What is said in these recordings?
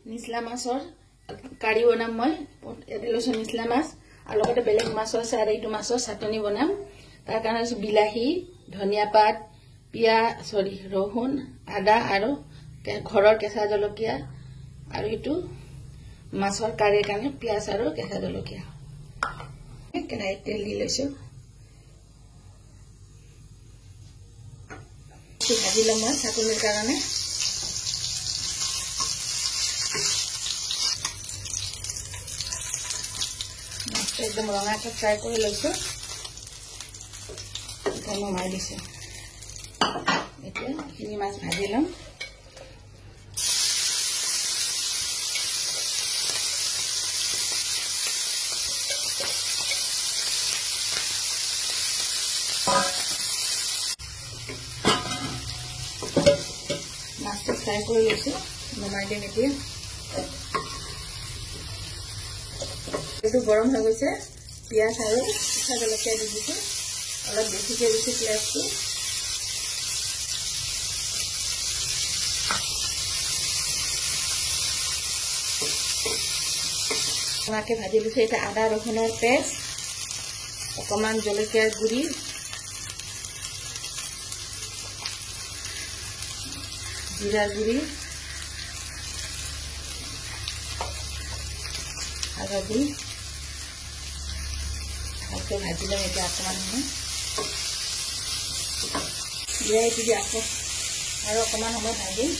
নিছলা মাছৰ কাৰি বনাম মই এতে লৈছো নিছলা মাছ আৰু লগতে বেলেগ মাছ আছে আৰু এইটো মাছৰ চাটনি বনাম তাৰ কাৰণে বিলাহী ধনিয়া পাত ৰহুন আদা আৰু ঘৰৰ কেঁচা জলকীয়া আৰু এইটো মাছৰ কাৰিৰ কাৰণে পিয়াজ আৰু কেঁচা জলকীয়া কেৰাহীত তেল দি লৈছো ভাজি লম মই চাটনিৰ কাৰণে एकदम रंगा के फ्राई कर लैছো नमाई दिसे एखिनि माछ भाजी लम माछ फ्राई कर लैছো नमाई दिम এতিয়া এটো গৰম হৈ গৈছে পিয়াজ আৰু কেঁচা জলকীয়া দি দিছো অলপ বেছিকে দিছো পিয়াজটো আমাকে ভাজি লৈছো এটা আদা ৰহুনৰ পেষ্ট অকমান জলকীয়াৰ গুড়ি জিৰা গুড়ি হালধি ভালকে ভাজি লম এতিয়া অকমান সময় জিৰাই দি আকৌ আৰু অকমান সময় ভাজিম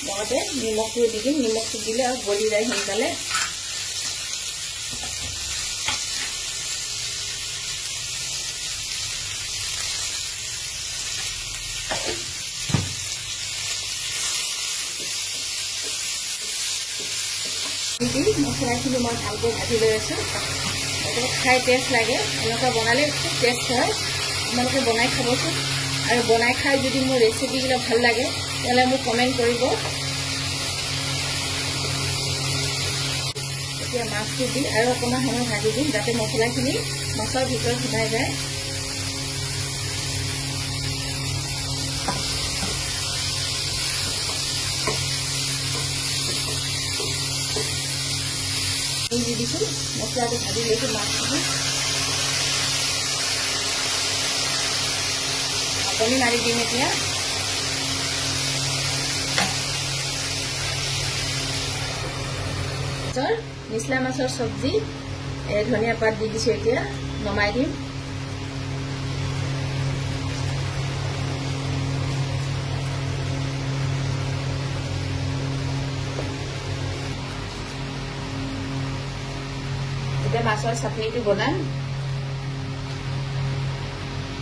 লগতে নিমখটো দি দিম নিমখটো দিলে আৰু গলি যায় সোনকালে মছলাখিনি মই ভালকৈ ভাজি লৈ আছো খাই টেষ্ট লাগে এনেকুৱা বনালে খুব টেষ্ট হয় আপোনালোকে বনাই খাবচোন আৰু বনাই খাই যদি মোৰ ৰেচিপিবিলাক ভাল লাগে তেতিয়াহ'লে মোক কমেণ্ট কৰিব এতিয়া মাছটো দি আৰু অকণমান সময় ভাজি দিম যাতে মছলাখিনি মাছৰ ভিতৰত সোমাই যায় দি দিছো মছলাটো ভাজি লৈছো মাছখিনি ঢাকনি মাৰি দিম এতিয়া নিছলা মাছৰ চব্জি ধনিয়া পাত দি দিছো এতিয়া নমাই দিম মাছৰ চাটনিটো বনাম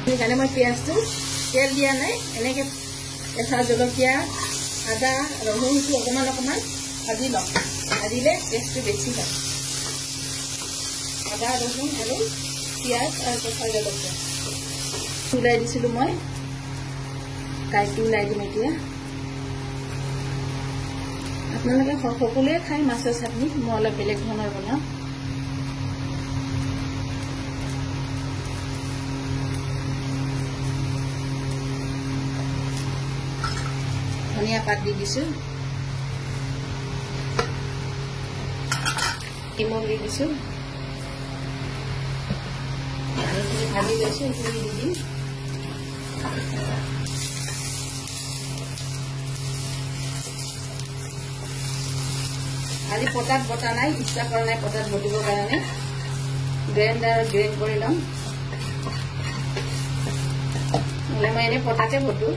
সেইকাৰণে মই পিয়াজটো তেল দিয়া নাই এনেকে কেঁচা জলকীয়া আদা ৰহুনটো অকণমান অকণমান ভাজি লম ভাজিলে টেষ্টটো বেছি হয় আদা ৰহুন আৰু পিয়াজ আৰু কেঁচা জলকীয়া ওলাই দিছিলো মই কাইটো ওলাই দিম এতিয়া আপোনালোকে সকলোৱে খাই মাছৰ চাটনি মই অলপ বেলেগ ধৰণৰ বনাম ধনিয়া পাত দি দিছো নিমখ দি দিছো ভাজি লৈছো এইখিনি দি দিম আজি পটাত বটা নাই ইচ্ছা কৰা নাই পটাত বটিবৰ কাৰণে গ্ৰাইণ্ডাৰত গ্ৰাইণ্ড কৰি ল'ম নহ'লে মই এনেই পটাতে বটো